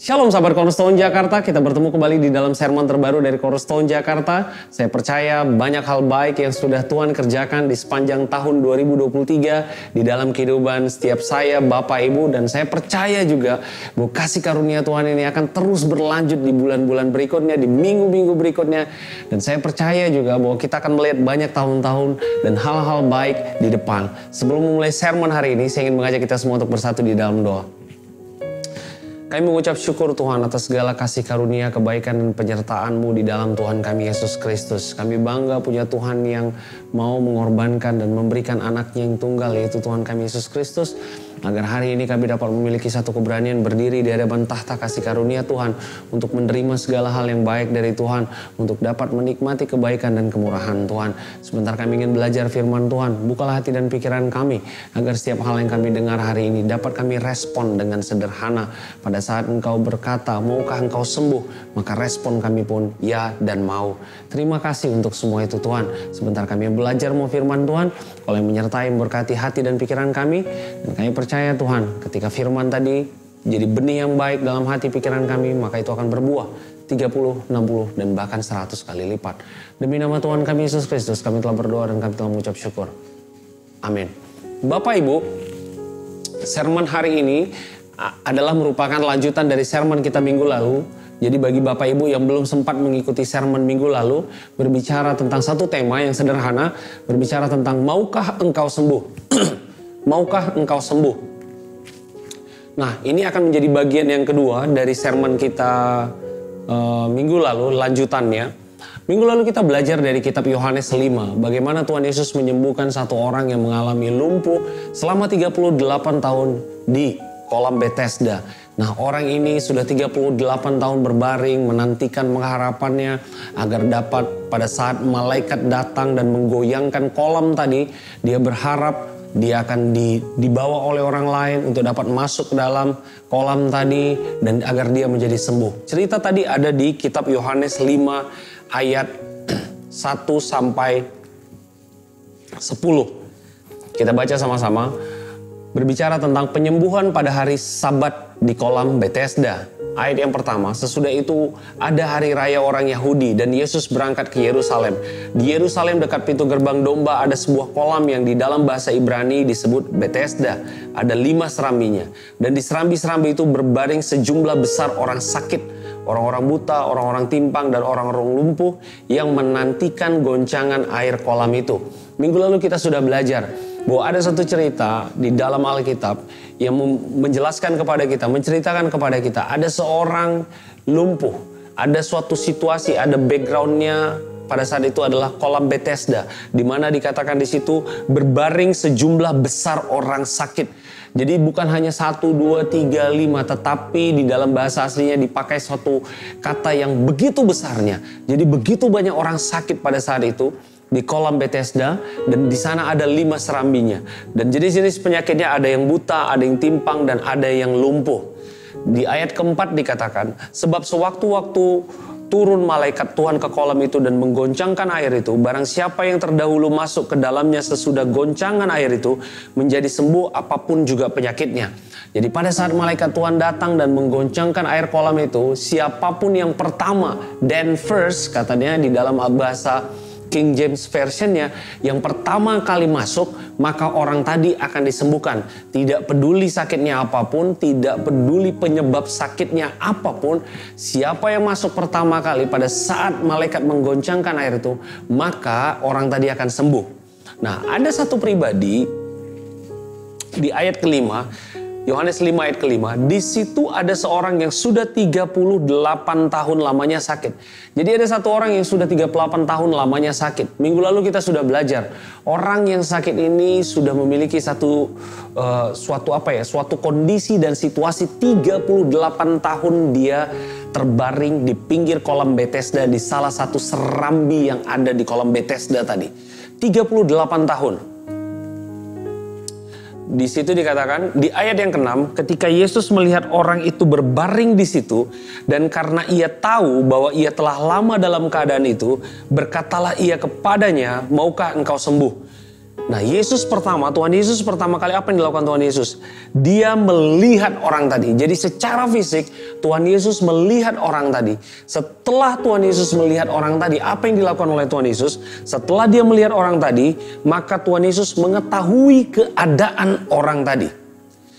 Shalom sahabat Cornerstone Jakarta, kita bertemu kembali di dalam sermon terbaru dari Cornerstone Jakarta. Saya percaya banyak hal baik yang sudah Tuhan kerjakan di sepanjang tahun 2023 di dalam kehidupan setiap saya, Bapak, Ibu, dan saya percaya juga bahwa kasih karunia Tuhan ini akan terus berlanjut di bulan-bulan berikutnya, di minggu-minggu berikutnya. Dan saya percaya juga bahwa kita akan melihat banyak tahun-tahun dan hal-hal baik di depan. Sebelum memulai sermon hari ini, saya ingin mengajak kita semua untuk bersatu di dalam doa. Kami mengucap syukur Tuhan atas segala kasih karunia, kebaikan dan penyertaan-Mu di dalam Tuhan kami Yesus Kristus. Kami bangga punya Tuhan yang mau mengorbankan dan memberikan anaknya yang tunggal, yaitu Tuhan kami Yesus Kristus. Agar hari ini kami dapat memiliki satu keberanian berdiri di hadapan tahta kasih karunia Tuhan. Untuk menerima segala hal yang baik dari Tuhan. Untuk dapat menikmati kebaikan dan kemurahan Tuhan. Sebentar kami ingin belajar firman Tuhan. Bukalah hati dan pikiran kami. Agar setiap hal yang kami dengar hari ini dapat kami respon dengan sederhana. Pada saat Engkau berkata, maukah Engkau sembuh? Maka respon kami pun ya dan mau. Terima kasih untuk semua itu Tuhan. Sebentar kami belajar mau firman Tuhan. Kau yang menyertai memberkati hati dan pikiran kami. Dan kami percaya Tuhan, ketika firman tadi jadi benih yang baik dalam hati pikiran kami, maka itu akan berbuah 30, 60, dan bahkan 100 kali lipat. Demi nama Tuhan kami Yesus Kristus, kami telah berdoa dan kami telah mengucap syukur. Amin. Bapak Ibu, sermon hari ini adalah merupakan lanjutan dari sermon kita minggu lalu. Jadi bagi Bapak Ibu yang belum sempat mengikuti sermon minggu lalu, berbicara tentang satu tema yang sederhana, berbicara tentang maukah engkau sembuh? Maukah engkau sembuh? Nah, ini akan menjadi bagian yang kedua dari sermon kita minggu lalu, lanjutannya. Minggu lalu kita belajar dari kitab Yohanes 5, bagaimana Tuhan Yesus menyembuhkan satu orang yang mengalami lumpuh selama 38 tahun di kolam Bethesda. Nah, orang ini sudah 38 tahun berbaring, menantikan pengharapannya agar dapat pada saat malaikat datang dan menggoyangkan kolam tadi, dia berharap dia akan dibawa oleh orang lain untuk dapat masuk ke dalam kolam tadi dan agar dia menjadi sembuh. Cerita tadi ada di kitab Yohanes 5 ayat 1 sampai 10. Kita baca sama-sama. Berbicara tentang penyembuhan pada hari Sabat di kolam Bethesda. Ayat yang pertama, sesudah itu ada hari raya orang Yahudi dan Yesus berangkat ke Yerusalem. Di Yerusalem dekat pintu gerbang domba ada sebuah kolam yang di dalam bahasa Ibrani disebut Bethesda. Ada 5 serambinya. Dan di serambi-serambi itu berbaring sejumlah besar orang sakit. Orang-orang buta, orang-orang timpang, dan orang-orang lumpuh yang menantikan goncangan air kolam itu. Minggu lalu kita sudah belajar bahwa ada satu cerita di dalam Alkitab yang menjelaskan kepada kita, menceritakan kepada kita, ada seorang lumpuh, ada suatu situasi, ada backgroundnya pada saat itu adalah kolam Bethesda, di mana dikatakan di situ berbaring sejumlah besar orang sakit. Jadi bukan hanya 1, 2, 3, 5, tetapi di dalam bahasa aslinya dipakai suatu kata yang begitu besarnya. Jadi begitu banyak orang sakit pada saat itu di kolam Bethesda, dan di sana ada 5 serambinya. Dan jenis-jenis penyakitnya ada yang buta, ada yang timpang, dan ada yang lumpuh. Di ayat keempat dikatakan, sebab sewaktu-waktu turun malaikat Tuhan ke kolam itu dan menggoncangkan air itu, barang siapa yang terdahulu masuk ke dalamnya sesudah goncangan air itu, menjadi sembuh apapun juga penyakitnya. Jadi pada saat malaikat Tuhan datang dan menggoncangkan air kolam itu, siapapun yang pertama, then first katanya di dalam bahasa King James Version-nya, yang pertama kali masuk, maka orang tadi akan disembuhkan. Tidak peduli sakitnya apapun, tidak peduli penyebab sakitnya apapun, siapa yang masuk pertama kali pada saat malaikat menggoncangkan air itu, maka orang tadi akan sembuh. Nah, ada satu pribadi di ayat kelima, Yohanes 5 ayat kelima, di situ ada seorang yang sudah 38 tahun lamanya sakit. Jadi ada satu orang yang sudah 38 tahun lamanya sakit. Minggu lalu kita sudah belajar, orang yang sakit ini sudah memiliki suatu kondisi dan situasi 38 tahun dia terbaring di pinggir kolam Bethesda di salah satu serambi yang ada di kolam Bethesda tadi. 38 tahun. Di situ dikatakan di ayat yang ke-6, ketika Yesus melihat orang itu berbaring di situ dan karena ia tahu bahwa ia telah lama dalam keadaan itu, berkatalah ia kepadanya, maukah engkau sembuh? Nah, Tuhan Yesus pertama kali apa yang dilakukan Tuhan Yesus? Dia melihat orang tadi. Jadi secara fisik Tuhan Yesus melihat orang tadi. Setelah Tuhan Yesus melihat orang tadi, apa yang dilakukan oleh Tuhan Yesus? Setelah dia melihat orang tadi, maka Tuhan Yesus mengetahui keadaan orang tadi.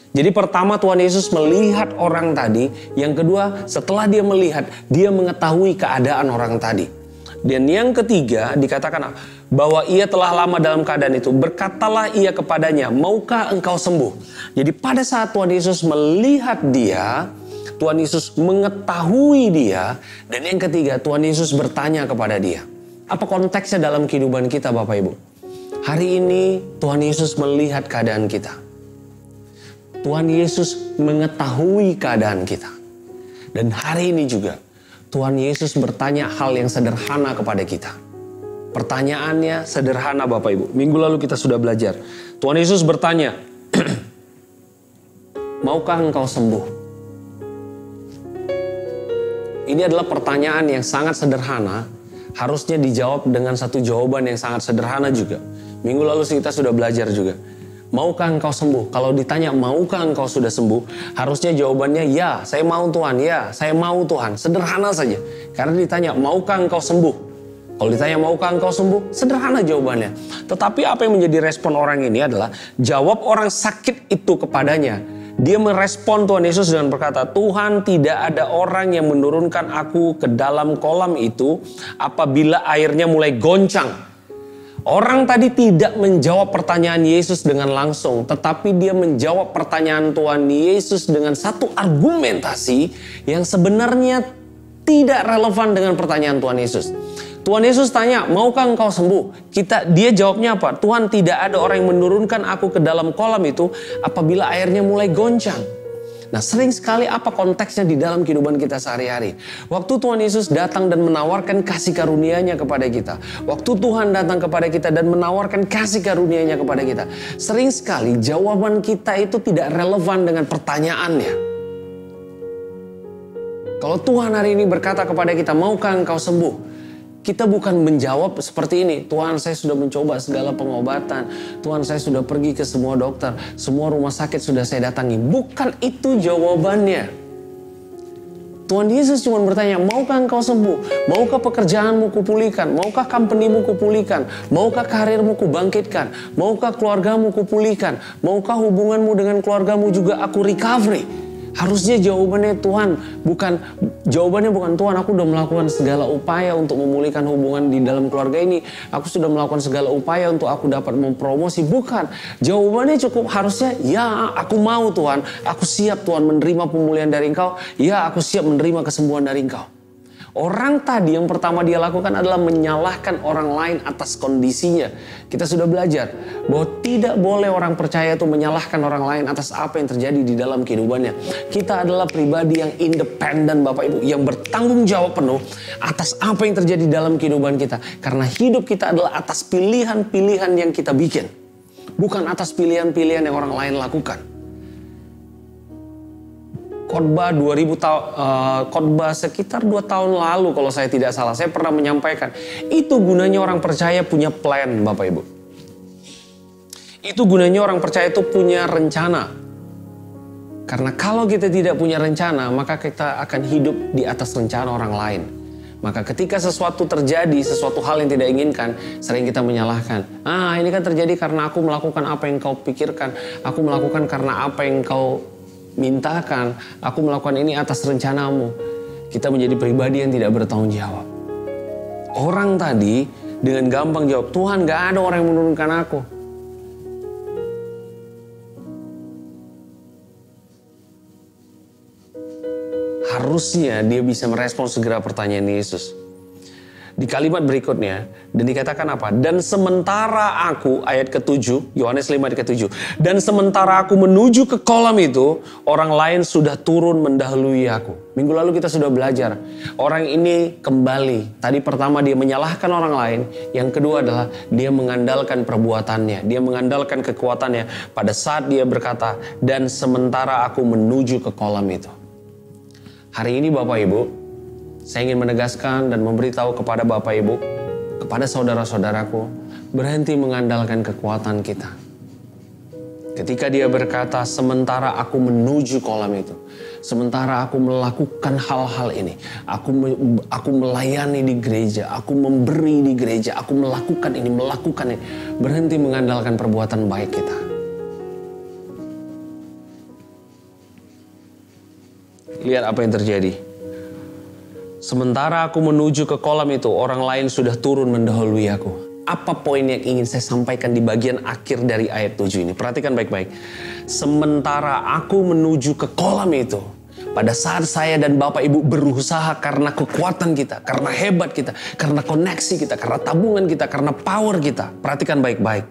Jadi pertama Tuhan Yesus melihat orang tadi. Yang kedua, setelah dia melihat, dia mengetahui keadaan orang tadi. Dan yang ketiga dikatakan bahwa ia telah lama dalam keadaan itu. Berkatalah ia kepadanya, maukah engkau sembuh? Jadi pada saat Tuhan Yesus melihat dia, Tuhan Yesus mengetahui dia. Dan yang ketiga, Tuhan Yesus bertanya kepada dia. Apa konteksnya dalam kehidupan kita Bapak Ibu? Hari ini Tuhan Yesus melihat keadaan kita. Tuhan Yesus mengetahui keadaan kita. Dan hari ini juga Tuhan Yesus bertanya hal yang sederhana kepada kita. Pertanyaannya sederhana Bapak Ibu. Minggu lalu kita sudah belajar. Tuhan Yesus bertanya, maukah engkau sembuh? Ini adalah pertanyaan yang sangat sederhana. Harusnya dijawab dengan satu jawaban yang sangat sederhana juga. Minggu lalu kita sudah belajar juga. Maukah engkau sembuh? Kalau ditanya maukah engkau sudah sembuh, harusnya jawabannya ya, saya mau Tuhan, ya, saya mau Tuhan. Sederhana saja. Karena ditanya maukah engkau sembuh? Kalau ditanya maukah engkau sembuh, sederhana jawabannya. Tetapi apa yang menjadi respon orang ini adalah jawab orang sakit itu kepadanya. Dia merespon Tuhan Yesus dengan berkata, Tuhan, tidak ada orang yang menurunkan aku ke dalam kolam itu apabila airnya mulai goncang. Orang tadi tidak menjawab pertanyaan Yesus dengan langsung, tetapi dia menjawab pertanyaan Tuhan Yesus dengan satu argumentasi yang sebenarnya tidak relevan dengan pertanyaan Tuhan Yesus. Tuhan Yesus tanya, maukah engkau sembuh? Dia jawabnya apa? Tuhan, tidak ada orang yang menurunkan aku ke dalam kolam itu apabila airnya mulai goncang. Nah, sering sekali apa konteksnya di dalam kehidupan kita sehari-hari. Waktu Tuhan Yesus datang dan menawarkan kasih karunia-Nya kepada kita. Waktu Tuhan datang kepada kita dan menawarkan kasih karunia-Nya kepada kita. Sering sekali jawaban kita itu tidak relevan dengan pertanyaannya. Kalau Tuhan hari ini berkata kepada kita, maukah engkau sembuh? Kita bukan menjawab seperti ini, Tuhan saya sudah mencoba segala pengobatan, Tuhan saya sudah pergi ke semua dokter, semua rumah sakit sudah saya datangi. Bukan itu jawabannya. Tuhan Yesus cuma bertanya, maukah engkau sembuh? Maukah pekerjaanmu kupulihkan? Maukah company-mu kupulihkan? Maukah karirmu kubangkitkan? Maukah keluargamu kupulihkan? Maukah hubunganmu dengan keluargamu juga aku recovery? Harusnya jawabannya jawabannya bukan Tuhan, aku sudah melakukan segala upaya untuk memulihkan hubungan di dalam keluarga ini. Aku sudah melakukan segala upaya untuk aku dapat mempromosi. Bukan. Jawabannya cukup harusnya, ya aku mau Tuhan. Aku siap Tuhan menerima pemulihan dari Engkau. Ya aku siap menerima kesembuhan dari Engkau. Orang tadi yang pertama dia lakukan adalah menyalahkan orang lain atas kondisinya. Kita sudah belajar bahwa tidak boleh orang percaya itu menyalahkan orang lain atas apa yang terjadi di dalam kehidupannya. Kita adalah pribadi yang independen Bapak Ibu, yang bertanggung jawab penuh atas apa yang terjadi dalam kehidupan kita. Karena hidup kita adalah atas pilihan-pilihan yang kita bikin, bukan atas pilihan-pilihan yang orang lain lakukan. Khotbah sekitar 2 tahun lalu kalau saya tidak salah, saya pernah menyampaikan, itu gunanya orang percaya punya plan Bapak Ibu. Itu gunanya orang percaya itu punya rencana. Karena kalau kita tidak punya rencana, maka kita akan hidup di atas rencana orang lain. Maka ketika sesuatu terjadi, sesuatu hal yang tidak inginkan, sering kita menyalahkan. Ini kan terjadi karena aku melakukan apa yang kau pikirkan. Aku melakukan karena apa yang kau mintakan, aku melakukan ini atas rencanamu. Kita menjadi pribadi yang tidak bertanggung jawab. Orang tadi dengan gampang jawab, Tuhan gak ada orang yang menurunkan aku. Harusnya dia bisa merespon segera pertanyaan Yesus. Di kalimat berikutnya, dan dikatakan apa? Dan sementara aku, ayat ke-7, Yohanes 5 ayat ke-7. Dan sementara aku menuju ke kolam itu, orang lain sudah turun mendahului aku. Minggu lalu kita sudah belajar. Orang ini kembali. Tadi pertama dia menyalahkan orang lain. Yang kedua adalah dia mengandalkan perbuatannya. Dia mengandalkan kekuatannya. Pada saat dia berkata, dan sementara aku menuju ke kolam itu. Hari ini Bapak Ibu, saya ingin menegaskan dan memberitahu kepada Bapak Ibu, kepada saudara-saudaraku, Berhenti mengandalkan kekuatan kita. Ketika dia berkata, sementara aku menuju kolam itu, sementara aku melakukan hal-hal ini, aku melayani di gereja, aku memberi di gereja, aku melakukan ini. Berhenti mengandalkan perbuatan baik kita. Lihat apa yang terjadi. Sementara aku menuju ke kolam itu, orang lain sudah turun mendahului aku. Apa poin yang ingin saya sampaikan di bagian akhir dari ayat 7 ini? Perhatikan baik-baik. Sementara aku menuju ke kolam itu, pada saat saya dan Bapak Ibu berusaha karena kekuatan kita, karena hebat kita, karena koneksi kita, karena tabungan kita, karena power kita. Perhatikan baik-baik.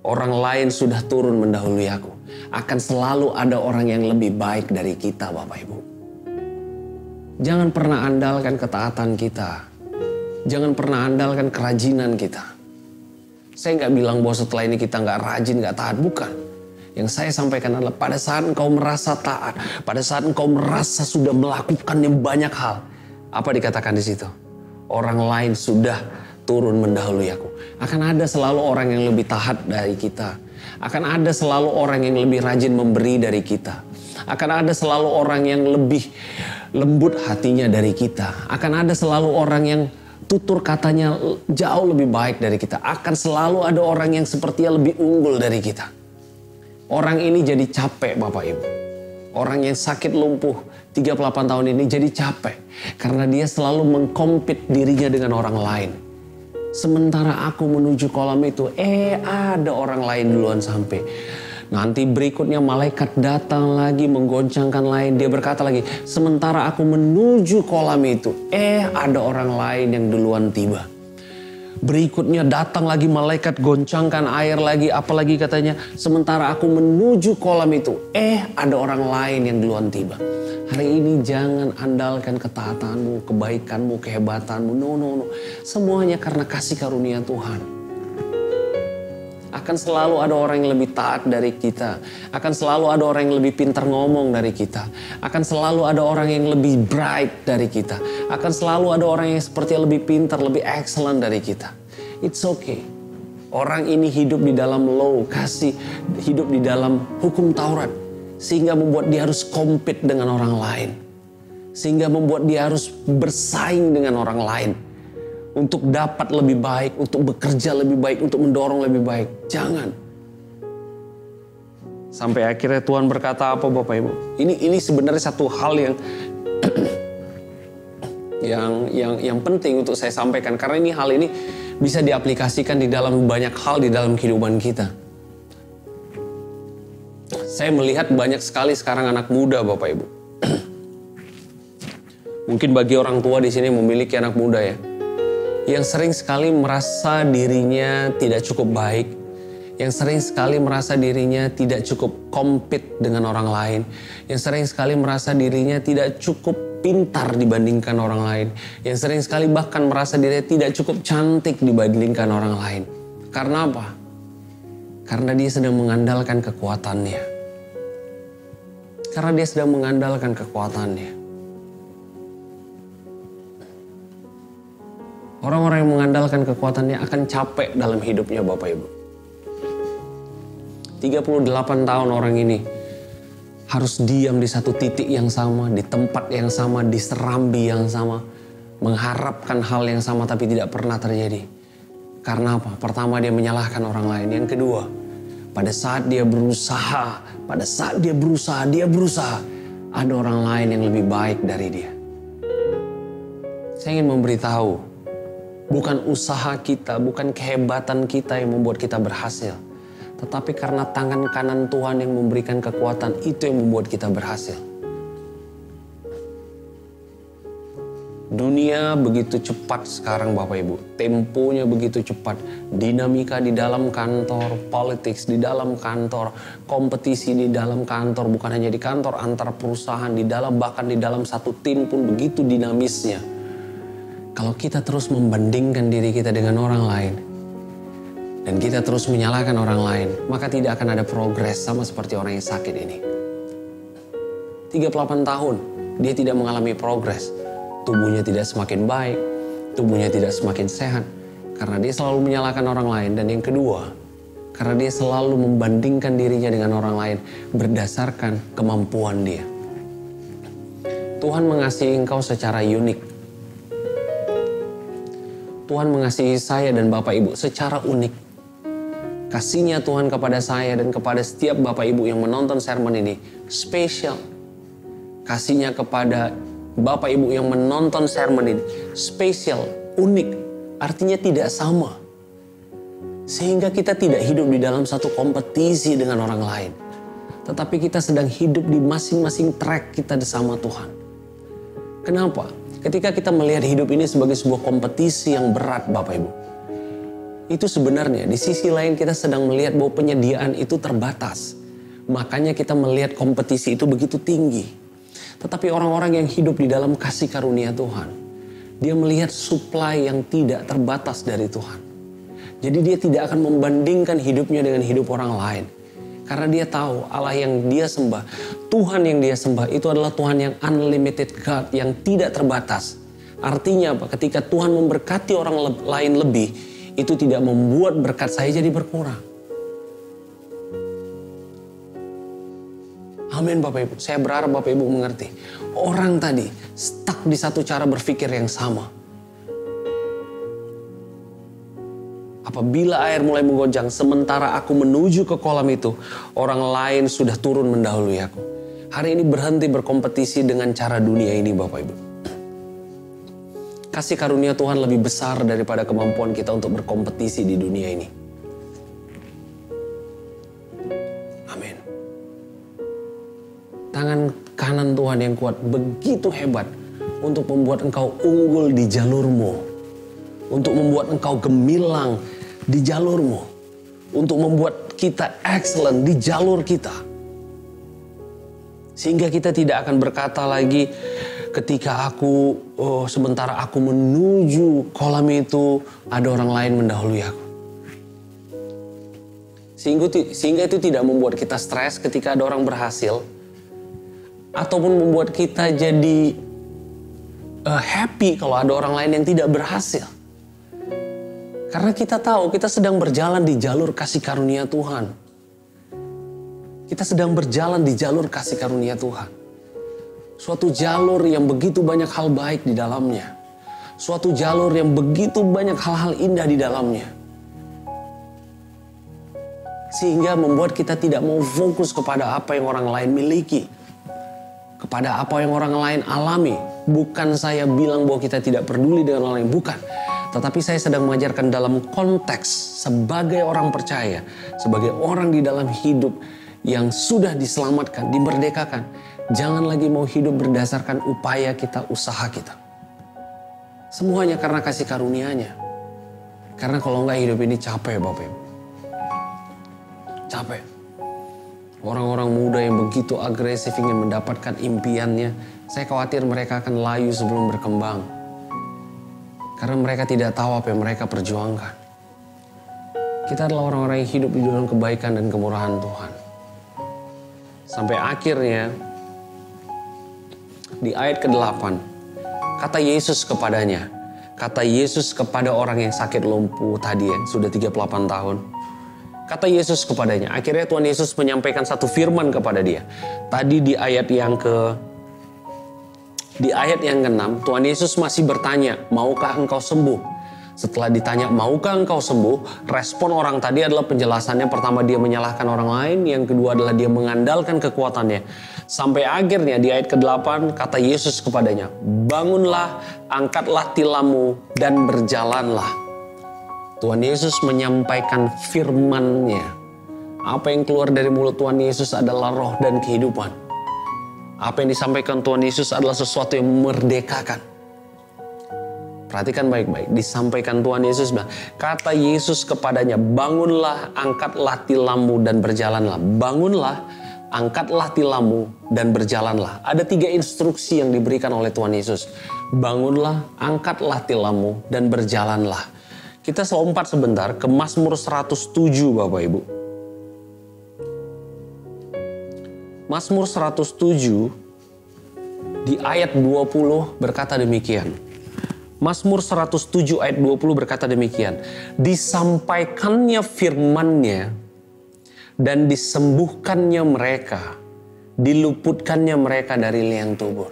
Orang lain sudah turun mendahului aku. Akan selalu ada orang yang lebih baik dari kita, Bapak Ibu. Jangan pernah andalkan ketaatan kita. Jangan pernah andalkan kerajinan kita. Saya nggak bilang bahwa setelah ini kita nggak rajin, nggak taat. Bukan. Yang saya sampaikan adalah pada saat engkau merasa taat, pada saat engkau merasa sudah melakukan yang banyak hal, apa dikatakan di situ? Orang lain sudah turun mendahului aku. Akan ada selalu orang yang lebih taat dari kita. Akan ada selalu orang yang lebih rajin memberi dari kita. Akan ada selalu orang yang lebih lembut hatinya dari kita. Akan ada selalu orang yang tutur katanya jauh lebih baik dari kita. Akan selalu ada orang yang sepertinya lebih unggul dari kita. Orang ini jadi capek, Bapak Ibu. Orang yang sakit lumpuh 38 tahun ini jadi capek. Karena dia selalu mengkompet dirinya dengan orang lain. Sementara aku menuju kolam itu, ada orang lain duluan sampai. Nanti berikutnya malaikat datang lagi menggoncangkan lain. Dia berkata lagi, sementara aku menuju kolam itu, ada orang lain yang duluan tiba. Berikutnya datang lagi malaikat goncangkan air lagi. Apalagi katanya, sementara aku menuju kolam itu, ada orang lain yang duluan tiba. Hari ini jangan andalkan ketaatanmu, kebaikanmu, kehebatanmu. No. Semuanya karena kasih karunia Tuhan. Akan selalu ada orang yang lebih taat dari kita. Akan selalu ada orang yang lebih pintar ngomong dari kita. Akan selalu ada orang yang lebih bright dari kita. Akan selalu ada orang yang sepertinya lebih pintar, lebih excellent dari kita. It's okay. Orang ini hidup di dalam law, hidup di dalam hukum Taurat. Sehingga membuat dia harus compete dengan orang lain. Sehingga membuat dia harus bersaing dengan orang lain. Untuk dapat lebih baik, untuk bekerja lebih baik, untuk mendorong lebih baik. Jangan. Sampai akhirnya Tuhan berkata apa, Bapak Ibu? Ini sebenarnya satu hal yang penting untuk saya sampaikan. Karena hal ini bisa diaplikasikan di dalam banyak hal di dalam kehidupan kita. Saya melihat banyak sekali sekarang anak muda, Bapak Ibu. Mungkin bagi orang tua di sini memiliki anak muda ya. Yang sering sekali merasa dirinya tidak cukup baik. Yang sering sekali merasa dirinya tidak cukup compete dengan orang lain. Yang sering sekali merasa dirinya tidak cukup pintar dibandingkan orang lain. Yang sering sekali bahkan merasa dirinya tidak cukup cantik dibandingkan orang lain. Karena apa? Karena dia sedang mengandalkan kekuatannya. Karena dia sedang mengandalkan kekuatannya. Orang-orang yang mengandalkan kekuatannya akan capek dalam hidupnya, Bapak Ibu. 38 tahun orang ini harus diam di satu titik yang sama, di tempat yang sama, di serambi yang sama. Mengharapkan hal yang sama tapi tidak pernah terjadi. Karena apa? Pertama, dia menyalahkan orang lain. Yang kedua, pada saat dia berusaha, ada orang lain yang lebih baik dari dia. Saya ingin memberitahu, bukan usaha kita, bukan kehebatan kita yang membuat kita berhasil. Tetapi karena tangan kanan Tuhan yang memberikan kekuatan, itu yang membuat kita berhasil. Dunia begitu cepat sekarang, Bapak Ibu. Temponya begitu cepat. Dinamika di dalam kantor, politics di dalam kantor, kompetisi di dalam kantor. Bukan hanya di kantor, antar perusahaan, bahkan di dalam satu tim pun begitu dinamisnya. Kalau kita terus membandingkan diri kita dengan orang lain, dan kita terus menyalahkan orang lain, maka tidak akan ada progres sama seperti orang yang sakit ini. 38 tahun, dia tidak mengalami progres. Tubuhnya tidak semakin baik, tubuhnya tidak semakin sehat. karena dia selalu menyalahkan orang lain. Dan yang kedua, karena dia selalu membandingkan dirinya dengan orang lain berdasarkan kemampuan dia. Tuhan mengasihi engkau secara unik. Tuhan mengasihi saya dan Bapak Ibu secara unik. Kasihnya Tuhan kepada saya dan kepada setiap Bapak Ibu yang menonton sermon ini spesial. Kasihnya kepada Bapak Ibu yang menonton sermon ini spesial, unik, artinya tidak sama. Sehingga kita tidak hidup di dalam satu kompetisi dengan orang lain. Tetapi kita sedang hidup di masing-masing track kita bersama Tuhan. Kenapa? Ketika kita melihat hidup ini sebagai sebuah kompetisi yang berat Bapak Ibu. Itu sebenarnya di sisi lain kita sedang melihat bahwa penyediaan itu terbatas. Makanya kita melihat kompetisi itu begitu tinggi. Tetapi orang-orang yang hidup di dalam kasih karunia Tuhan, dia melihat supply yang tidak terbatas dari Tuhan. Jadi dia tidak akan membandingkan hidupnya dengan hidup orang lain. Karena dia tahu Allah yang dia sembah, Tuhan yang dia sembah itu adalah Tuhan yang unlimited God, yang tidak terbatas. Artinya apa? Ketika Tuhan memberkati orang lain lebih, itu tidak membuat berkat saya jadi berkurang. Amin Bapak Ibu. Saya berharap Bapak Ibu mengerti. Orang tadi stuck di satu cara berpikir yang sama. Apabila air mulai menggonjang, sementara aku menuju ke kolam itu, orang lain sudah turun mendahului aku. Hari ini berhenti berkompetisi dengan cara dunia ini Bapak Ibu. Kasih karunia Tuhan lebih besar daripada kemampuan kita untuk berkompetisi di dunia ini. Amin. Tangan kanan Tuhan yang kuat begitu hebat untuk membuat engkau unggul di jalurmu. Untuk membuat engkau gemilang di jalurmu. Untuk membuat kita excellent di jalur kita. Sehingga kita tidak akan berkata lagi, ketika sementara aku menuju kolam itu, ada orang lain mendahului aku. Sehingga itu tidak membuat kita stres ketika ada orang berhasil. Ataupun membuat kita jadi happy kalau ada orang lain yang tidak berhasil. Karena kita tahu kita sedang berjalan di jalur kasih karunia Tuhan. Kita sedang berjalan di jalur kasih karunia Tuhan. Suatu jalur yang begitu banyak hal baik di dalamnya. Suatu jalur yang begitu banyak hal-hal indah di dalamnya. Sehingga membuat kita tidak mau fokus kepada apa yang orang lain miliki. Kepada apa yang orang lain alami. Bukan saya bilang bahwa kita tidak peduli dengan orang lain. Bukan. Tetapi saya sedang mengajarkan dalam konteks sebagai orang percaya. Sebagai orang di dalam hidup yang sudah diselamatkan, dimerdekakan. Jangan lagi mau hidup berdasarkan upaya kita, usaha kita. Semuanya karena kasih karunia-Nya. Karena kalau enggak hidup ini capek Bapak Ibu. Capek. Orang-orang muda yang begitu agresif ingin mendapatkan impiannya, saya khawatir mereka akan layu sebelum berkembang. Karena mereka tidak tahu apa yang mereka perjuangkan. Kita adalah orang-orang yang hidup di dalam kebaikan dan kemurahan Tuhan. Sampai akhirnya di ayat ke-8, kata Yesus kepadanya, kata Yesus kepada orang yang sakit lumpuh tadi yang sudah 38 tahun. Kata Yesus kepadanya, akhirnya Tuhan Yesus menyampaikan satu firman kepada dia. Tadi di ayat yang ke-6, Tuhan Yesus masih bertanya, maukah engkau sembuh? Setelah ditanya, maukah engkau sembuh? Respon orang tadi adalah penjelasannya. Pertama dia menyalahkan orang lain. Yang kedua adalah dia mengandalkan kekuatannya. Sampai akhirnya di ayat ke-8 kata Yesus kepadanya, bangunlah, angkatlah tilammu dan berjalanlah. Tuhan Yesus menyampaikan firman-Nya. Apa yang keluar dari mulut Tuhan Yesus adalah roh dan kehidupan. Apa yang disampaikan Tuhan Yesus adalah sesuatu yang memerdekakan. Perhatikan baik-baik, disampaikan Tuhan Yesus bilang, kata Yesus kepadanya, bangunlah, angkatlah tilammu dan berjalanlah. Bangunlah, angkatlah tilammu dan berjalanlah. Ada 3 instruksi yang diberikan oleh Tuhan Yesus. Bangunlah, angkatlah tilammu dan berjalanlah. Kita lompat sebentar ke Mazmur 107 Bapak Ibu. Mazmur 107 di ayat 20 berkata demikian. Mazmur 107 ayat 20 berkata demikian. Disampaikannya firman-Nya dan disembuhkannya mereka, diluputkannya mereka dari liang kubur.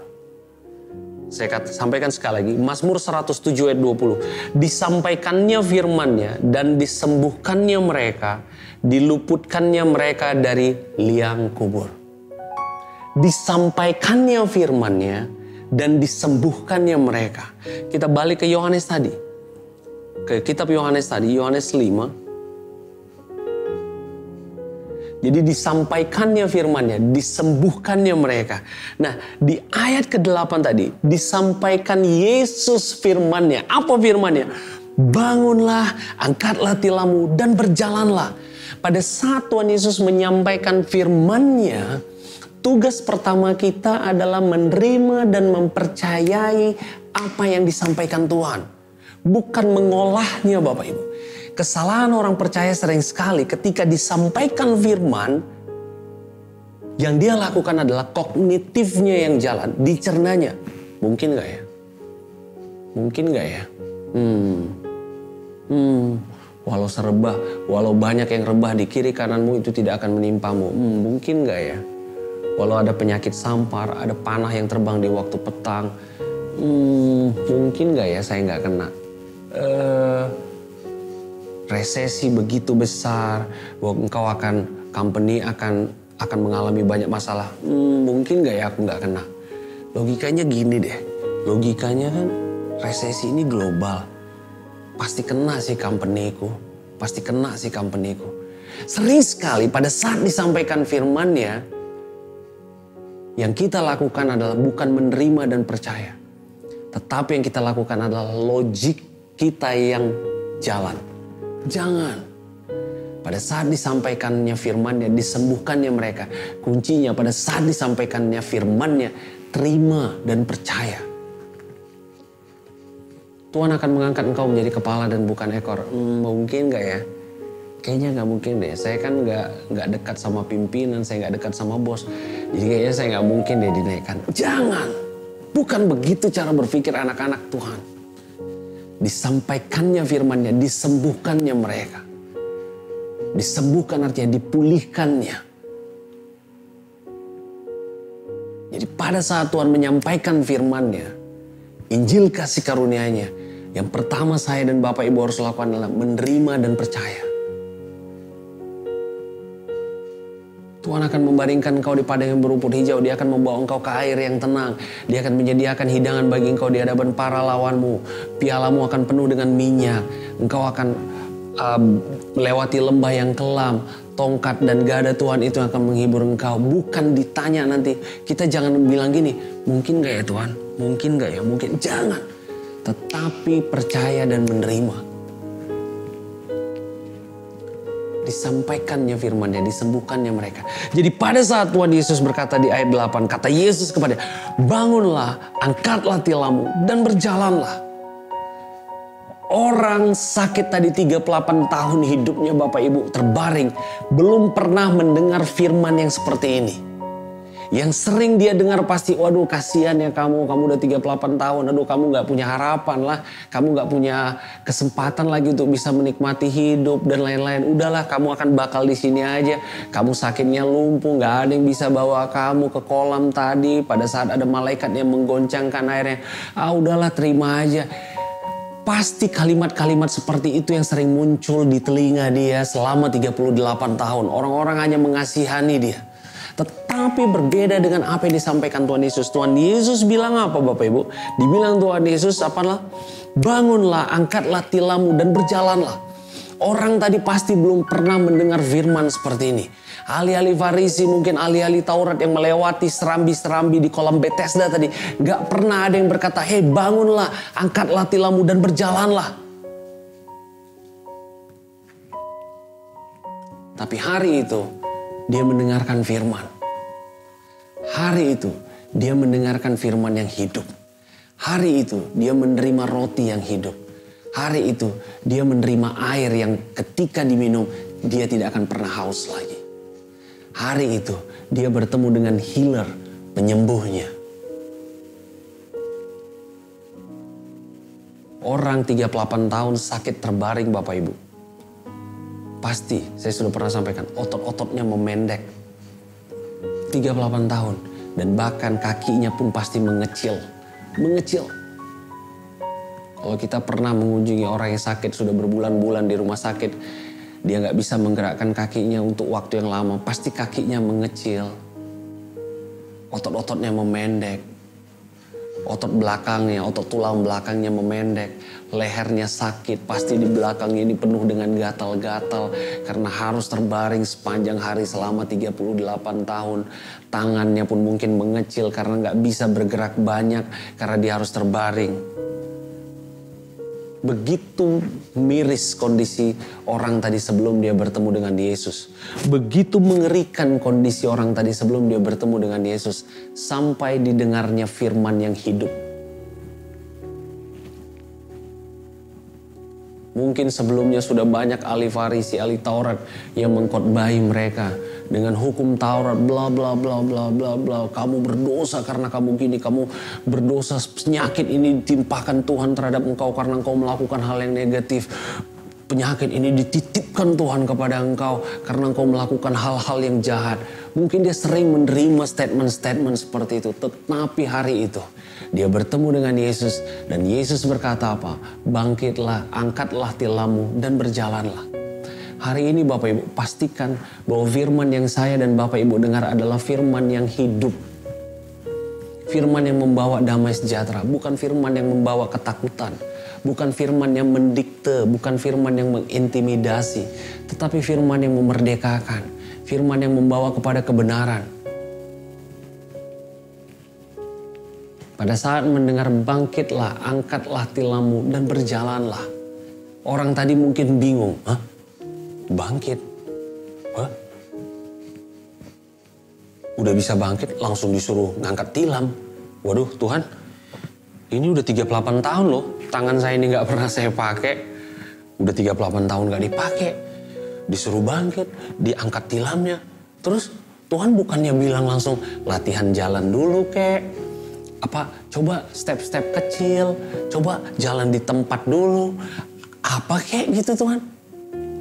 Saya sampaikan sekali lagi, Mazmur 107 ayat 20. Disampaikannya firman-Nya dan disembuhkannya mereka, diluputkannya mereka dari liang kubur. Disampaikannya firman-Nya dan disembuhkannya mereka. Kita balik ke Yohanes tadi. Ke kitab Yohanes tadi, Yohanes 5. Jadi disampaikannya firman-Nya, disembuhkannya mereka. Nah, di ayat ke-8 tadi, disampaikan Yesus firman-Nya. Apa firman-Nya? Bangunlah, angkatlah tilammu, dan berjalanlah. Pada saat Tuhan Yesus menyampaikan firman-Nya, tugas pertama kita adalah menerima dan mempercayai apa yang disampaikan Tuhan. Bukan mengolahnya, Bapak Ibu. Kesalahan orang percaya sering sekali ketika disampaikan firman, yang dia lakukan adalah kognitifnya yang jalan, dicernanya. Mungkin gak ya? Mungkin gak ya? Walau serebah, walau banyak yang rebah di kiri kananmu itu tidak akan menimpamu. Mungkin gak ya? Walau ada penyakit sampar, ada panah yang terbang di waktu petang. Mungkin gak ya saya gak kena? Resesi begitu besar, bahwa engkau company akan mengalami banyak masalah. Mungkin gak ya aku gak kena? Logikanya gini deh, logikanya kan resesi ini global. Pasti kena sih company-ku, pasti kena sih company-ku. Sering sekali pada saat disampaikan firman-Nya, yang kita lakukan adalah bukan menerima dan percaya. Tetapi yang kita lakukan adalah logik kita yang jalan. Jangan. Pada saat disampaikannya firman-Nya, disembuhkannya mereka. Kuncinya pada saat disampaikannya firman-Nya, terima dan percaya. Tuhan akan mengangkat engkau menjadi kepala dan bukan ekor. Mungkin gak ya? Kayaknya gak mungkin deh. Saya kan gak dekat sama pimpinan, saya gak dekat sama bos. Jadi kayaknya saya gak mungkin deh dinaikkan. Jangan. Bukan begitu cara berpikir anak-anak Tuhan. Disampaikannya firman-Nya, disembuhkannya mereka. Disembuhkan artinya dipulihkannya. Jadi pada saat Tuhan menyampaikan firman-Nya, Injil kasih karunia-Nya, yang pertama saya dan Bapak Ibu harus lakukan adalah menerima dan percaya. Tuhan akan membaringkan engkau di padang yang berumput hijau. Dia akan membawa engkau ke air yang tenang. Dia akan menyediakan hidangan bagi engkau di hadapan para lawanmu. Pialamu akan penuh dengan minyak. Engkau akan melewati lembah yang kelam. Tongkat dan gada Tuhan itu akan menghibur engkau. Bukan ditanya nanti. Kita jangan bilang gini, mungkin gak ya Tuhan? Mungkin gak ya? Mungkin. Jangan. Tetapi percaya dan menerima. Disampaikannya firman-Nya, disembuhkannya mereka. Jadi pada saat Tuhan Yesus berkata di ayat 8, kata Yesus kepada, bangunlah, angkatlah tilammu, dan berjalanlah. Orang sakit tadi 38 tahun hidupnya Bapak Ibu terbaring, belum pernah mendengar firman yang seperti ini. Yang sering dia dengar pasti, waduh kasihan ya kamu udah 38 tahun, aduh kamu gak punya harapan lah, kamu gak punya kesempatan lagi untuk bisa menikmati hidup dan lain-lain. Udahlah kamu akan bakal di sini aja, kamu sakitnya lumpuh, gak ada yang bisa bawa kamu ke kolam tadi pada saat ada malaikat yang menggoncangkan airnya. Udahlah terima aja. Pasti kalimat-kalimat seperti itu yang sering muncul di telinga dia selama 38 tahun. Orang-orang hanya mengasihani dia. Tetapi berbeda dengan apa yang disampaikan Tuhan Yesus. Tuhan Yesus bilang apa Bapak Ibu? Dibilang Tuhan Yesus apalah? Bangunlah, angkatlah tilammu dan berjalanlah. Orang tadi pasti belum pernah mendengar firman seperti ini. Ahli-ahli Farisi, mungkin ahli-ahli Taurat yang melewati serambi-serambi di kolam Bethesda tadi. Gak pernah ada yang berkata, hei bangunlah, angkatlah tilammu dan berjalanlah. Tapi hari itu, dia mendengarkan firman. Hari itu dia mendengarkan firman yang hidup. Hari itu dia menerima roti yang hidup. Hari itu dia menerima air yang ketika diminum dia tidak akan pernah haus lagi. Hari itu dia bertemu dengan healer, penyembuhnya. Orang 38 tahun sakit terbaring Bapak Ibu. Pasti, saya sudah pernah sampaikan, otot-ototnya memendek. 38 tahun. Dan bahkan kakinya pun pasti mengecil. Mengecil. Kalau kita pernah mengunjungi orang yang sakit, sudah berbulan-bulan di rumah sakit, dia gak bisa menggerakkan kakinya untuk waktu yang lama, pasti kakinya mengecil. Otot-ototnya memendek. Otot belakangnya, otot tulang belakangnya memendek. Lehernya sakit, pasti di belakangnya ini penuh dengan gatal-gatal. Karena harus terbaring sepanjang hari selama 38 tahun. Tangannya pun mungkin mengecil karena gak bisa bergerak banyak. Karena dia harus terbaring. Begitu miris kondisi orang tadi sebelum dia bertemu dengan Yesus. Begitu mengerikan kondisi orang tadi sebelum dia bertemu dengan Yesus. Sampai didengarnya firman yang hidup. Mungkin sebelumnya sudah banyak ahli Farisi, ahli Taurat yang mengkhotbahi mereka dengan hukum Taurat, bla bla bla bla bla bla. Kamu berdosa karena kamu gini, kamu berdosa, penyakit ini ditimpakan Tuhan terhadap engkau karena engkau melakukan hal yang negatif. Penyakit ini dititipkan Tuhan kepada engkau karena engkau melakukan hal-hal yang jahat. Mungkin dia sering menerima statement-statement seperti itu. Tetapi hari itu dia bertemu dengan Yesus dan Yesus berkata apa? Bangkitlah, angkatlah tilammu dan berjalanlah. Hari ini Bapak Ibu pastikan bahwa firman yang saya dan Bapak Ibu dengar adalah firman yang hidup. Firman yang membawa damai sejahtera, bukan firman yang membawa ketakutan. Bukan firman yang mendikte, bukan firman yang mengintimidasi. Tetapi firman yang memerdekakan, firman yang membawa kepada kebenaran. Pada saat mendengar bangkitlah, angkatlah tilammu dan berjalanlah. Orang tadi mungkin bingung, hah? Bangkit? Hah? Udah bisa bangkit langsung disuruh ngangkat tilam. Waduh Tuhan, ini udah 38 tahun loh. Tangan saya ini gak pernah saya pakai. Udah 38 tahun gak dipakai. Disuruh bangkit, diangkat tilamnya. Terus Tuhan bukannya bilang langsung latihan jalan dulu kek. Apa coba step-step kecil. Coba jalan di tempat dulu. Apa kek gitu Tuhan.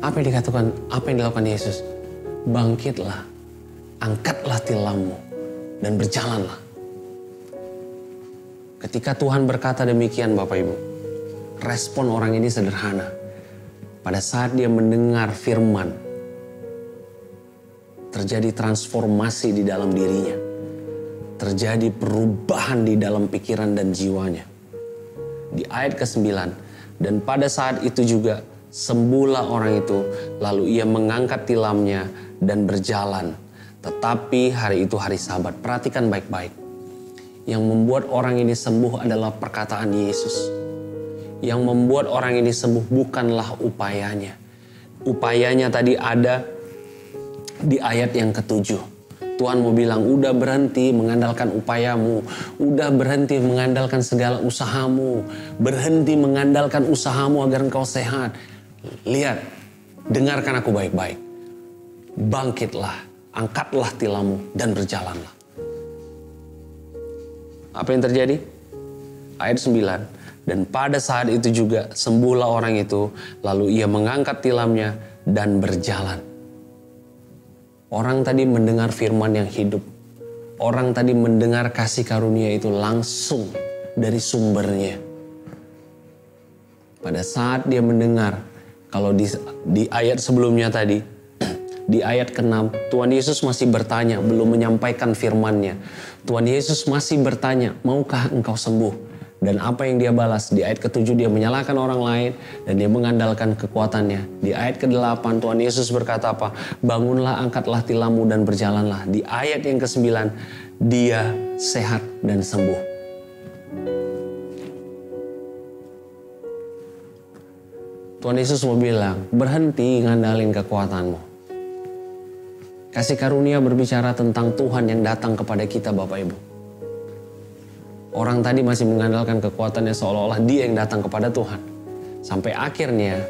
Apa yang dikatakan, apa yang dilakukan Yesus? Bangkitlah, angkatlah tilammu dan berjalanlah. Ketika Tuhan berkata demikian Bapak Ibu, respon orang ini sederhana. Pada saat dia mendengar firman, terjadi transformasi di dalam dirinya. Terjadi perubahan di dalam pikiran dan jiwanya. Di ayat ke-9, dan pada saat itu juga sembuhlah orang itu, lalu ia mengangkat tilamnya dan berjalan. Tetapi hari itu hari Sabat. Perhatikan baik-baik. Yang membuat orang ini sembuh adalah perkataan Yesus. Yang membuat orang ini sembuh bukanlah upayanya. Upayanya tadi ada di ayat yang ke-7. Tuhan mau bilang, udah berhenti mengandalkan upayamu. Udah berhenti mengandalkan segala usahamu. Berhenti mengandalkan usahamu agar engkau sehat. Lihat, dengarkan aku baik-baik. Bangkitlah, angkatlah tilammu dan berjalanlah. Apa yang terjadi? Ayat 9. Dan pada saat itu juga sembuhlah orang itu, lalu ia mengangkat tilamnya dan berjalan. Orang tadi mendengar firman yang hidup. Orang tadi mendengar kasih karunia itu langsung dari sumbernya. Pada saat dia mendengar, kalau di ayat sebelumnya tadi, di ayat ke-6, Tuhan Yesus masih bertanya, belum menyampaikan firman-Nya. Tuhan Yesus masih bertanya, maukah engkau sembuh? Dan apa yang dia balas? Di ayat ke-7 dia menyalahkan orang lain dan dia mengandalkan kekuatannya. Di ayat ke-8 Tuhan Yesus berkata apa? Bangunlah, angkatlah tilammu dan berjalanlah. Di ayat yang ke-9 dia sehat dan sembuh. Tuhan Yesus mau bilang, berhenti ngandalin kekuatanmu. Kasih karunia berbicara tentang Tuhan yang datang kepada kita Bapak Ibu. Orang tadi masih mengandalkan kekuatannya seolah-olah dia yang datang kepada Tuhan. Sampai akhirnya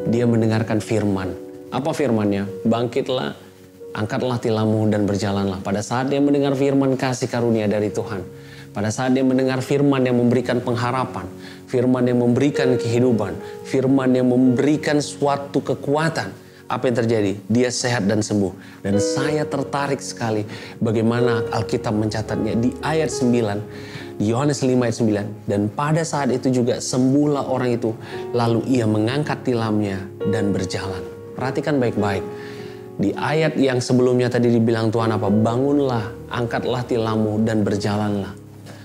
dia mendengarkan firman. Apa firmannya? Bangkitlah, angkatlah tilammu dan berjalanlah. Pada saat dia mendengar firman kasih karunia dari Tuhan, Pada saat dia mendengar firman yang memberikan pengharapan, firman yang memberikan kehidupan, firman yang memberikan suatu kekuatan, apa yang terjadi? Dia sehat dan sembuh. Dan saya tertarik sekali bagaimana Alkitab mencatatnya di ayat 9, di Yohanes 5 ayat 9. Dan pada saat itu juga sembuhlah orang itu, lalu ia mengangkat tilamnya dan berjalan. Perhatikan baik-baik. Di ayat yang sebelumnya tadi dibilang Tuhan apa? Bangunlah, angkatlah tilammu dan berjalanlah.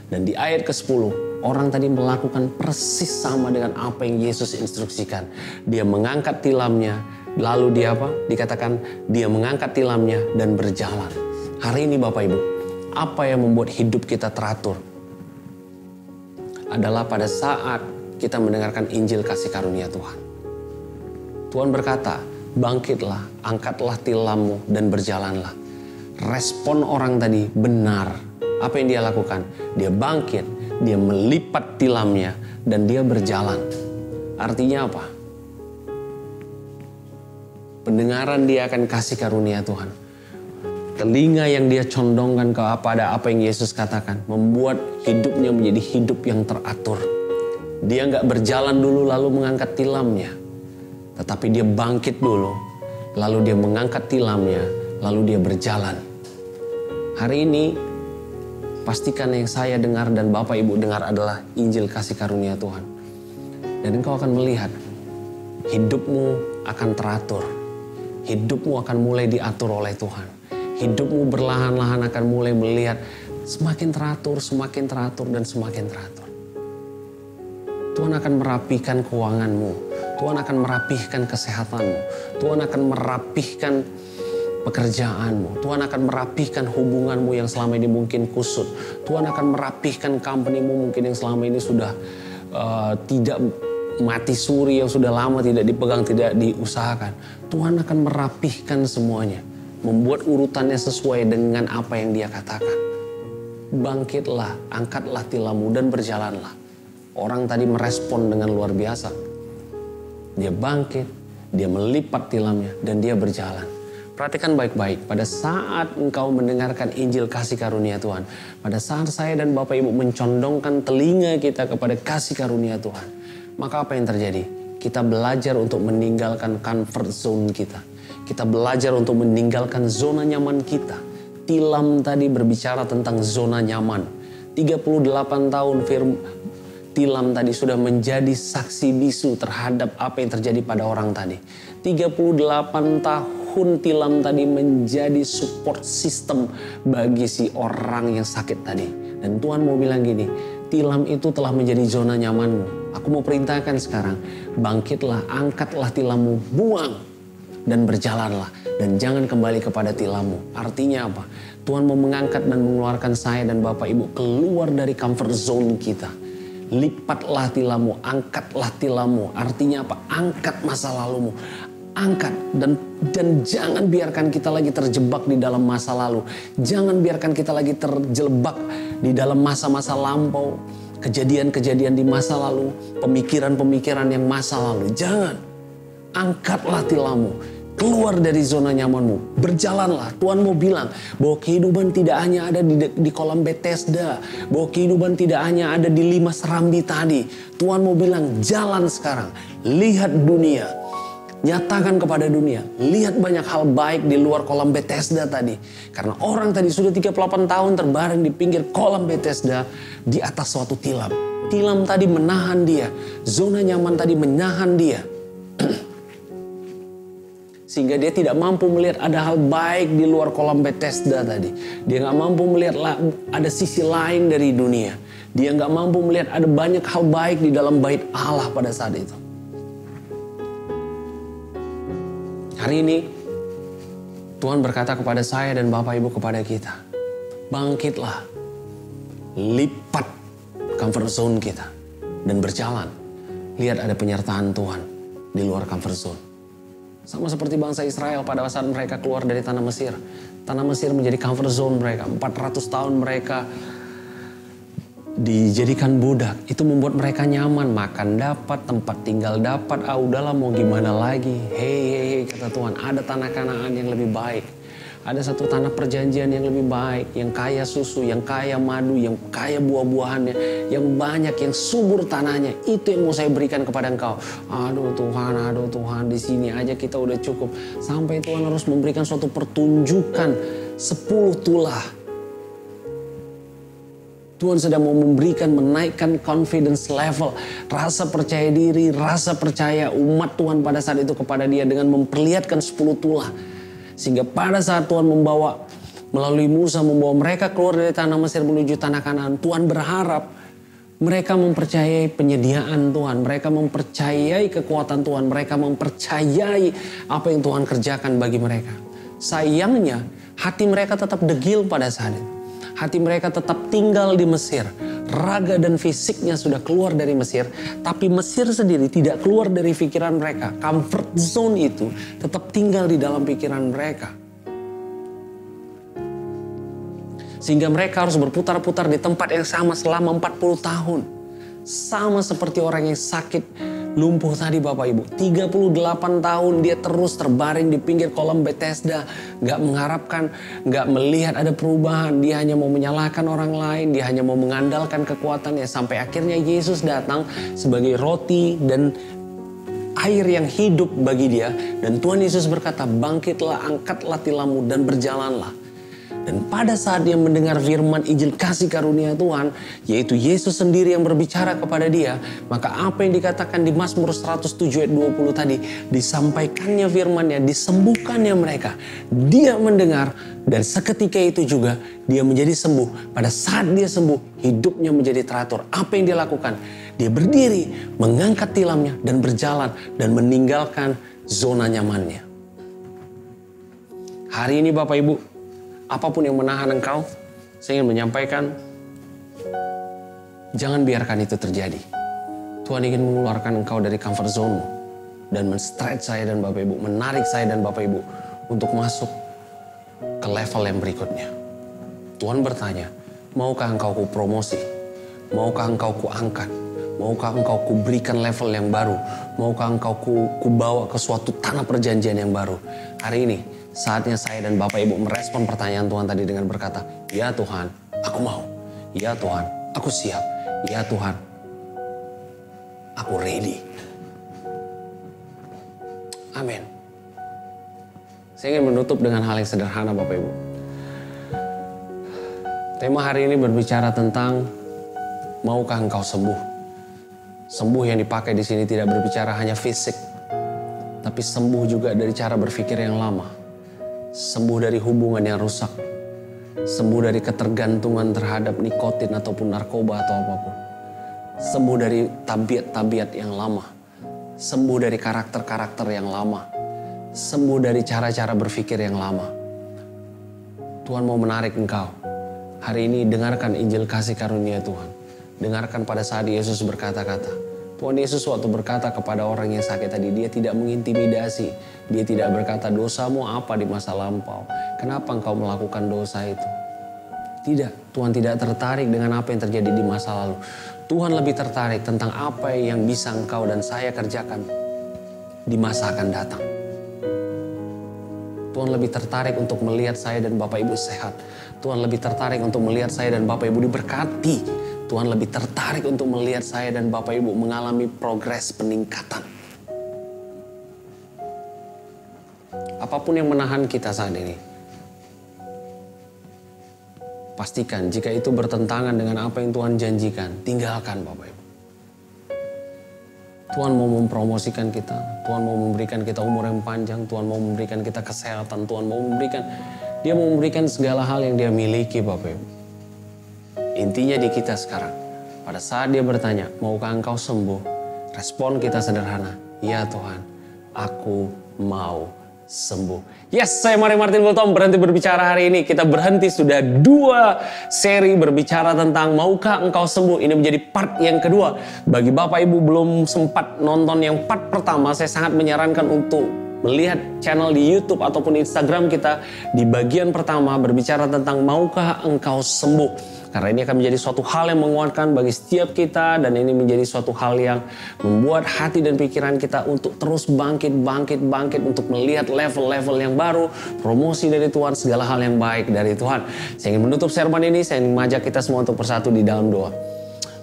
Dan di ayat ke-10, orang tadi melakukan persis sama dengan apa yang Yesus instruksikan. Dia mengangkat tilamnya, lalu dia apa? Dikatakan dia mengangkat tilamnya dan berjalan. Hari ini Bapak Ibu, apa yang membuat hidup kita teratur? Adalah pada saat kita mendengarkan Injil kasih karunia Tuhan. Tuhan berkata, bangkitlah, angkatlah tilammu dan berjalanlah. Respon orang tadi benar. Apa yang dia lakukan? Dia bangkit, dia melipat tilamnya, dan dia berjalan. Artinya apa? Pendengaran dia akan kasih karunia Tuhan. Telinga yang dia condongkan kepada apa yang Yesus katakan, membuat hidupnya menjadi hidup yang teratur. Dia nggak berjalan dulu lalu mengangkat tilamnya. Tetapi dia bangkit dulu, lalu dia mengangkat tilamnya, lalu dia berjalan. Hari ini, pastikan yang saya dengar dan Bapak Ibu dengar adalah Injil kasih karunia Tuhan. Dan engkau akan melihat hidupmu akan teratur. Hidupmu akan mulai diatur oleh Tuhan. Hidupmu berlahan-lahan akan mulai melihat semakin teratur, dan semakin teratur. Tuhan akan merapikan keuanganmu. Tuhan akan merapihkan kesehatanmu. Tuhan akan merapihkan pekerjaanmu. Tuhan akan merapihkan hubunganmu yang selama ini mungkin kusut. Tuhan akan merapihkan company-mu mungkin yang selama ini sudah tidak mati suri, yang sudah lama tidak dipegang, tidak diusahakan. Tuhan akan merapihkan semuanya. Membuat urutannya sesuai dengan apa yang dia katakan. Bangkitlah, angkatlah tilammu dan berjalanlah. Orang tadi merespon dengan luar biasa. Dia bangkit, dia melipat tilamnya, dan dia berjalan. Perhatikan baik-baik, pada saat engkau mendengarkan Injil kasih karunia Tuhan, pada saat saya dan Bapak Ibu mencondongkan telinga kita kepada kasih karunia Tuhan, maka apa yang terjadi? Kita belajar untuk meninggalkan comfort zone kita. Kita belajar untuk meninggalkan zona nyaman kita. Tilam tadi berbicara tentang zona nyaman. 38 tahun tilam tadi sudah menjadi saksi bisu terhadap apa yang terjadi pada orang tadi. 38 tahun tilam tadi menjadi support system bagi si orang yang sakit tadi. Dan Tuhan mau bilang gini, tilam itu telah menjadi zona nyamanmu. Aku mau perintahkan sekarang, bangkitlah, angkatlah tilammu, buang dan berjalanlah. Dan jangan kembali kepada tilammu. Artinya apa? Tuhan mau mengangkat dan mengeluarkan saya dan Bapak Ibu keluar dari comfort zone kita. Lipatlah tilammu, angkatlah tilammu. Artinya apa? Angkat masa lalumu. Angkat dan jangan biarkan kita lagi terjebak di dalam masa lalu. Jangan biarkan kita lagi terjebak di dalam masa-masa lampau. Kejadian-kejadian di masa lalu. Pemikiran-pemikiran yang masa lalu. Jangan. Angkatlah tilammu. Keluar dari zona nyamanmu. Berjalanlah. Tuhan mau bilang bahwa kehidupan tidak hanya ada di kolam Bethesda. Bahwa kehidupan tidak hanya ada di 5 serambi tadi. Tuhan mau bilang jalan sekarang. Lihat dunia. Nyatakan kepada dunia. Lihat banyak hal baik di luar kolam Bethesda tadi. Karena orang tadi sudah 38 tahun terbaring di pinggir kolam Bethesda. Di atas suatu tilam. Tilam tadi menahan dia. Zona nyaman tadi menahan dia. Sehingga dia tidak mampu melihat ada hal baik di luar kolam Bethesda tadi. Dia gak mampu melihat ada sisi lain dari dunia. Dia gak mampu melihat ada banyak hal baik di dalam bait Allah pada saat itu. Hari ini Tuhan berkata kepada saya dan Bapak Ibu kepada kita. Bangkitlah. Lipat comfort zone kita. Dan berjalan. Lihat ada penyertaan Tuhan di luar comfort zone. Sama seperti bangsa Israel pada saat mereka keluar dari tanah Mesir. Tanah Mesir menjadi comfort zone mereka. 400 tahun mereka dijadikan budak. Itu membuat mereka nyaman. Makan dapat, tempat tinggal dapat. Udahlah mau gimana lagi. Hei, kata Tuhan. Ada tanah Kanaan yang lebih baik. Ada satu tanah perjanjian yang lebih baik, yang kaya susu, yang kaya madu, yang kaya buah-buahannya, yang banyak, yang subur tanahnya. Itu yang mau saya berikan kepada engkau. Aduh Tuhan, di sini aja kita udah cukup. Sampai Tuhan harus memberikan suatu pertunjukan 10 tulah. Tuhan sedang mau memberikan, menaikkan confidence level, rasa percaya diri, rasa percaya umat Tuhan pada saat itu kepada dia dengan memperlihatkan 10 tulah. Sehingga pada saat Tuhan melalui Musa membawa mereka keluar dari tanah Mesir menuju tanah Kanaan, Tuhan berharap mereka mempercayai penyediaan Tuhan, mereka mempercayai kekuatan Tuhan, mereka mempercayai apa yang Tuhan kerjakan bagi mereka. Sayangnya hati mereka tetap degil pada saat itu. Hati mereka tetap tinggal di Mesir. Raga dan fisiknya sudah keluar dari Mesir. Tapi Mesir sendiri tidak keluar dari pikiran mereka. Comfort zone itu tetap tinggal di dalam pikiran mereka. Sehingga mereka harus berputar-putar di tempat yang sama selama 40 tahun. Sama seperti orang yang sakit lumpuh tadi Bapak Ibu. 38 tahun dia terus terbaring di pinggir kolam Bethesda. Gak mengharapkan, gak melihat ada perubahan. Dia hanya mau menyalahkan orang lain. Dia hanya mau mengandalkan kekuatannya. Sampai akhirnya Yesus datang sebagai roti dan air yang hidup bagi dia. Dan Tuhan Yesus berkata, bangkitlah, angkatlah tilammu dan berjalanlah. Dan pada saat dia mendengar firman Injil kasih karunia Tuhan, yaitu Yesus sendiri yang berbicara kepada dia, maka apa yang dikatakan di Mazmur 107 ayat 20 tadi, disampaikannya firmannya, disembuhkannya mereka. Dia mendengar dan seketika itu juga dia menjadi sembuh. Pada saat dia sembuh, hidupnya menjadi teratur. Apa yang dia lakukan? Dia berdiri, mengangkat tilamnya dan berjalan dan meninggalkan zona nyamannya. Hari ini Bapak Ibu, apapun yang menahan engkau, saya ingin menyampaikan, jangan biarkan itu terjadi. Tuhan ingin mengeluarkan engkau dari comfort zone dan men-stretch saya dan Bapak Ibu, menarik saya dan Bapak Ibu untuk masuk ke level yang berikutnya. Tuhan bertanya, maukah engkau ku promosi? Maukah engkau ku angkat? Maukah engkau ku berikan level yang baru? Maukah engkau ku bawa ke suatu tanah perjanjian yang baru? Hari ini saatnya saya dan Bapak Ibu merespon pertanyaan Tuhan tadi dengan berkata, ya Tuhan, aku mau. Ya Tuhan, aku siap. Ya Tuhan, aku ready. Amin. Saya ingin menutup dengan hal yang sederhana Bapak Ibu. Tema hari ini berbicara tentang maukah engkau sembuh? Sembuh yang dipakai di sini tidak berbicara hanya fisik, tapi sembuh juga dari cara berpikir yang lama. Sembuh dari hubungan yang rusak. Sembuh dari ketergantungan terhadap nikotin ataupun narkoba atau apapun. Sembuh dari tabiat-tabiat yang lama. Sembuh dari karakter-karakter yang lama. Sembuh dari cara-cara berpikir yang lama. Tuhan mau menarik engkau. Hari ini dengarkan Injil kasih karunia Tuhan. Dengarkan pada saat Yesus berkata-kata. Tuhan Yesus waktu berkata kepada orang yang sakit tadi, dia tidak mengintimidasi. Dia tidak berkata, dosamu apa di masa lampau? Kenapa engkau melakukan dosa itu? Tidak, Tuhan tidak tertarik dengan apa yang terjadi di masa lalu. Tuhan lebih tertarik tentang apa yang bisa engkau dan saya kerjakan di masa akan datang. Tuhan lebih tertarik untuk melihat saya dan Bapak Ibu sehat. Tuhan lebih tertarik untuk melihat saya dan Bapak Ibu diberkati. Tuhan lebih tertarik untuk melihat saya dan Bapak Ibu mengalami progres peningkatan. Apapun yang menahan kita saat ini, pastikan jika itu bertentangan dengan apa yang Tuhan janjikan, tinggalkan Bapak Ibu. Tuhan mau mempromosikan kita, Tuhan mau memberikan kita umur yang panjang, Tuhan mau memberikan kita kesehatan, Tuhan mau Dia mau memberikan segala hal yang Dia miliki Bapak Ibu. Intinya di kita sekarang, pada saat Dia bertanya, maukah engkau sembuh? Respon kita sederhana, ya Tuhan, aku mau sembuh. Yes, saya Mari Martin Bultom berhenti berbicara hari ini. Kita berhenti sudah 2 seri berbicara tentang maukah engkau sembuh. Ini menjadi part yang kedua. Bagi Bapak Ibu belum sempat nonton yang part pertama, saya sangat menyarankan untuk melihat channel di YouTube ataupun Instagram kita. Di bagian pertama berbicara tentang maukah engkau sembuh. Karena ini akan menjadi suatu hal yang menguatkan bagi setiap kita, dan ini menjadi suatu hal yang membuat hati dan pikiran kita untuk terus bangkit untuk melihat level-level yang baru, promosi dari Tuhan, segala hal yang baik dari Tuhan. Saya ingin menutup sermon ini, saya ingin mengajak kita semua untuk bersatu di dalam doa.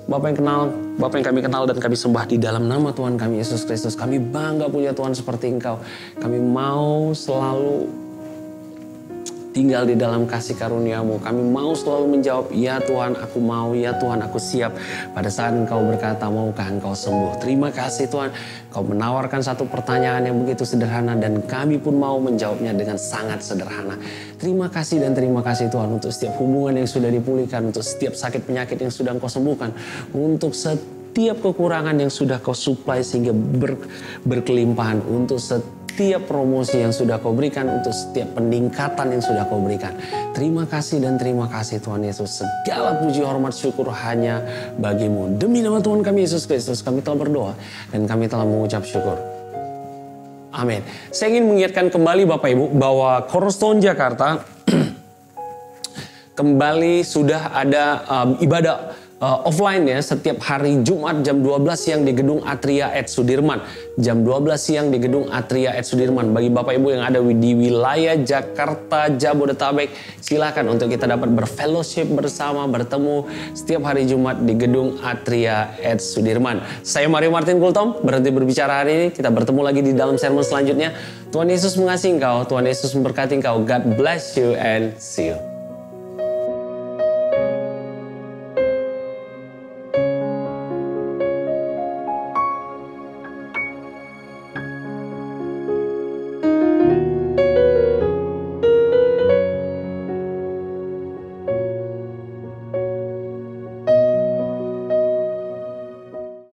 Bapak yang kami kenal dan kami sembah di dalam nama Tuhan kami Yesus Kristus. Kami bangga punya Tuhan seperti Engkau. Kami mau selalu tinggal di dalam kasih karunia-Mu. Kami mau selalu menjawab, ya Tuhan aku mau, ya Tuhan aku siap. Pada saat Engkau berkata, maukah Engkau sembuh? Terima kasih Tuhan, Engkau menawarkan satu pertanyaan yang begitu sederhana dan kami pun mau menjawabnya dengan sangat sederhana. Terima kasih dan terima kasih Tuhan untuk setiap hubungan yang sudah dipulihkan, untuk setiap sakit penyakit yang sudah Engkau sembuhkan, untuk setiap kekurangan yang sudah Kau supply sehingga berkelimpahan, untuk setiap promosi yang sudah Kau berikan, untuk setiap peningkatan yang sudah Kau berikan. Terima kasih dan terima kasih Tuhan Yesus. Segala puji hormat syukur hanya bagi-Mu. Demi nama Tuhan kami Yesus Kristus kami telah berdoa dan kami telah mengucap syukur. Amin. Saya ingin mengingatkan kembali Bapak Ibu bahwa Cornerstone Jakarta kembali sudah ada ibadah offline ya, setiap hari Jumat jam 12 siang di Gedung Atria Ed Sudirman. Jam 12 siang di Gedung Atria Ed Sudirman. Bagi Bapak Ibu yang ada di wilayah Jakarta, Jabodetabek, silakan untuk kita dapat berfellowship bersama, bertemu setiap hari Jumat di Gedung Atria Ed Sudirman. Saya Mario Martin Kultom, berhenti berbicara hari ini. Kita bertemu lagi di dalam sermon selanjutnya. Tuhan Yesus mengasihi engkau, Tuhan Yesus memberkati engkau. God bless you and see you.